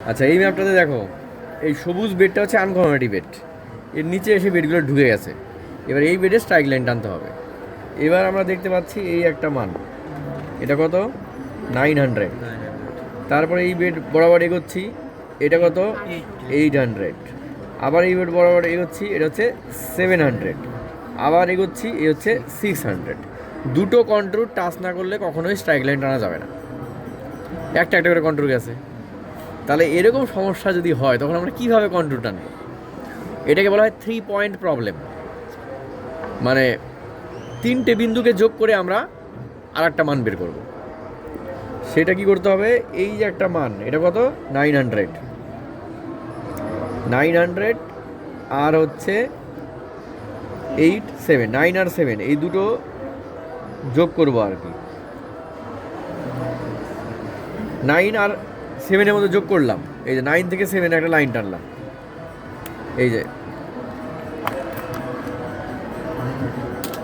আচ্ছা, এই ম্যাপটাতে দেখো, এই সবুজ বেডটা হচ্ছে আনকমোডিটি বেড। এর নিচে এসে বেডগুলো ঢুকে গেছে। এবার এই বেডে স্ট্রাইক লাইন টানতে হবে। এবার আমরা দেখতে পাচ্ছি এই একটা মান, এটা কত, 900। তারপরে এই বেড বরাবর এগোচ্ছি, এটা কত, 800। আবার এই বেড বরাবর এগোচ্ছি, এটা হচ্ছে 700। আবার এগোচ্ছি, এই হচ্ছে 600। দুটো কন্ট্রোল টাচ না করলে কখনোই স্ট্রাইক লাইন টানা যাবে না, একটা একটা করে কন্ট্রোল গেছে। তাহলে এরকম সমস্যা যদি হয় তখন আমরা কীভাবে কন্ট্রোল টানব? এটাকে বলা হয় 3 পয়েন্ট প্রবলেম। মানে তিনটে বিন্দুকে যোগ করে আমরা আর একটা মান বের করব। সেটা কি করতে হবে? এই যে একটা মান, এটা কত, 900 আর হচ্ছে 7, 9 আর 7 এই দুটো যোগ করব আর কি। 9 আর 7-এর মধ্যে যোগ করলাম, এই যে 9 থেকে 7 একটা লাইন টানলাম, এই যে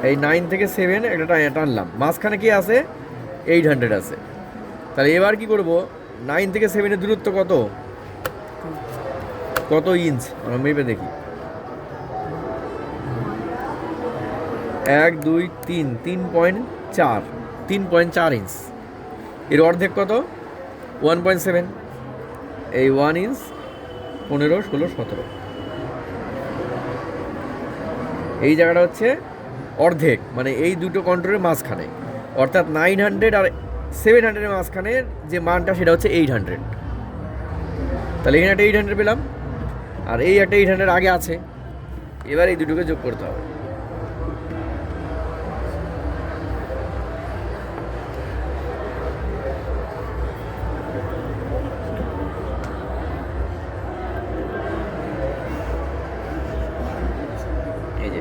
এই 9 থেকে 7 একটা টানলাম, মাঝখানে কি আছে, 800 আছে। তাহলে এবার কি করব, 9 থেকে 7-এর দূরত্ব কত, কত ইঞ্চ আমরা মেপে দেখি। 1 2 3, 3.4, 3.4 ইঞ্চ। এর অর্ধেক কত, 1.7। এই 1 ইঞ্চ 15, 16, 17, এই জায়গাটা হচ্ছে অর্ধেক, মানে এই দুটো কন্ট্রোলের মাঝখানে, অর্থাৎ 900 আর 700-এর মাঝখানে যে মানটা সেটা হচ্ছে 800। তাহলে এখানে একটা 800 পেলাম, আর এই একটা 800 আগে আছে। এবার এই দুটোকে যোগ করতে হবে। এই যে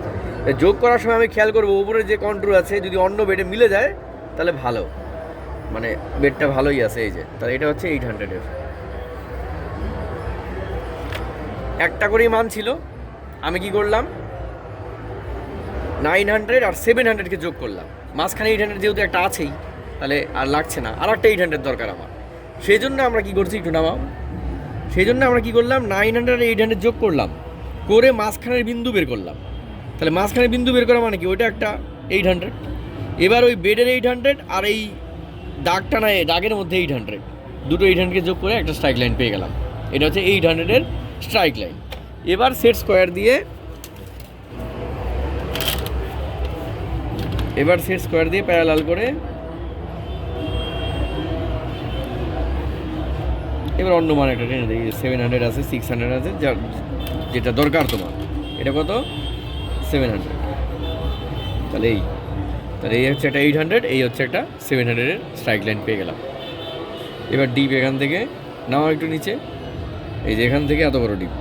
যোগ করার সময় আমি খেয়াল করবো উপরে যে কন্ট্রোল আছে যদি অন্য বেডে মিলে যায় তাহলে ভালো, মানে বেডটা ভালোই আছে। এই যে তাহলে এটা হচ্ছে 800-এর। একটা করেই মান ছিল, আমি কি করলাম, 900 আর 700-কে যোগ করলাম, মাঝখানে 800 যেহেতু একটা আছেই, তাহলে আর লাগছে না, আর একটা 800 দরকার আমার। সেই জন্য আমরা কি করছি, একটু নামাও, সেই জন্য আমরা কি করলাম, 900 আর 800 যোগ করলাম, করে মাঝখানের বিন্দু বের করলাম। তাহলে মাঝখানে বিন্দু বের করা মানে কি, ওইটা একটা 800। এবার ওই বেডের 800 আর এই দাগটা না, দাগের মধ্যে 800, দুটো 800-কে যোগ করে একটা স্ট্রাইক লাইন পেয়ে গেলাম। এটা হচ্ছে 800-এর স্ট্রাইক লাইন। এবার সেট স্কোয়ার দিয়ে প্যারালাল করে এবার অন্য মান একটা টেনে দিই। 700 আছে, 600 আছে, যেটা দরকার তোমার। এটা কত, 700। তাহলে এই হচ্ছে একটা 800, এই হচ্ছে একটা 700-এর স্ট্রাইক লাইন পেয়ে গেলাম। এবার ডিপ এখান থেকে নাও একটু নিচে, এই যে এখান থেকে এত বড় ডিপ,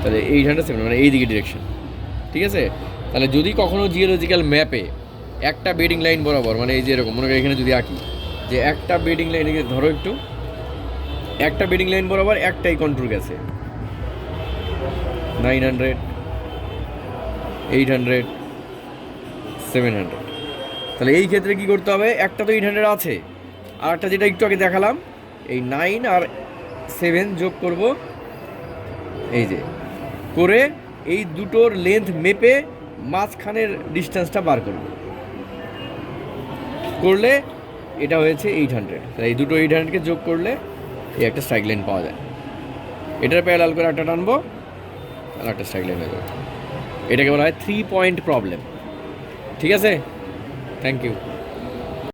তাহলে 800, 700 মানে এই দিকে ডিরেকশন। ঠিক আছে? তাহলে যদি কখনো জিওলজিক্যাল ম্যাপে একটা বেডিং লাইন বরাবর, মানে এই যে এরকম মনে করি এখানে যদি আঁকি, যে একটা বেডিং লাইন ধরো একটু, একটা বেডিং লাইন বরাবর একটাই কন্ট্রোল গেছে, 900, 800, 700। তাহলে এই ক্ষেত্রে কি করতে হবে, একটা তো 800 আছে, আর একটা যেটা একটু আগে দেখালাম, এই 9 আর 7 যোগ করব, এই যে করে এই দুটোর লেন্থ মেপে মাঝখানের ডিস্টেন্সটা বার করলে এটা হয়েছে 800। তাহলে এই দুটো 800-কে যোগ করলে এই একটা স্ট্রাইক লাইন পাওয়া যায়। এটার প্যারালাল করে একটা টানবো, আর একটা স্ট্রাইক লাইন হয়ে যাবে। এটাকে বলা হয় 3 পয়েন্ট প্রবলেম। ঠিক আছে, থ্যাংক ইউ।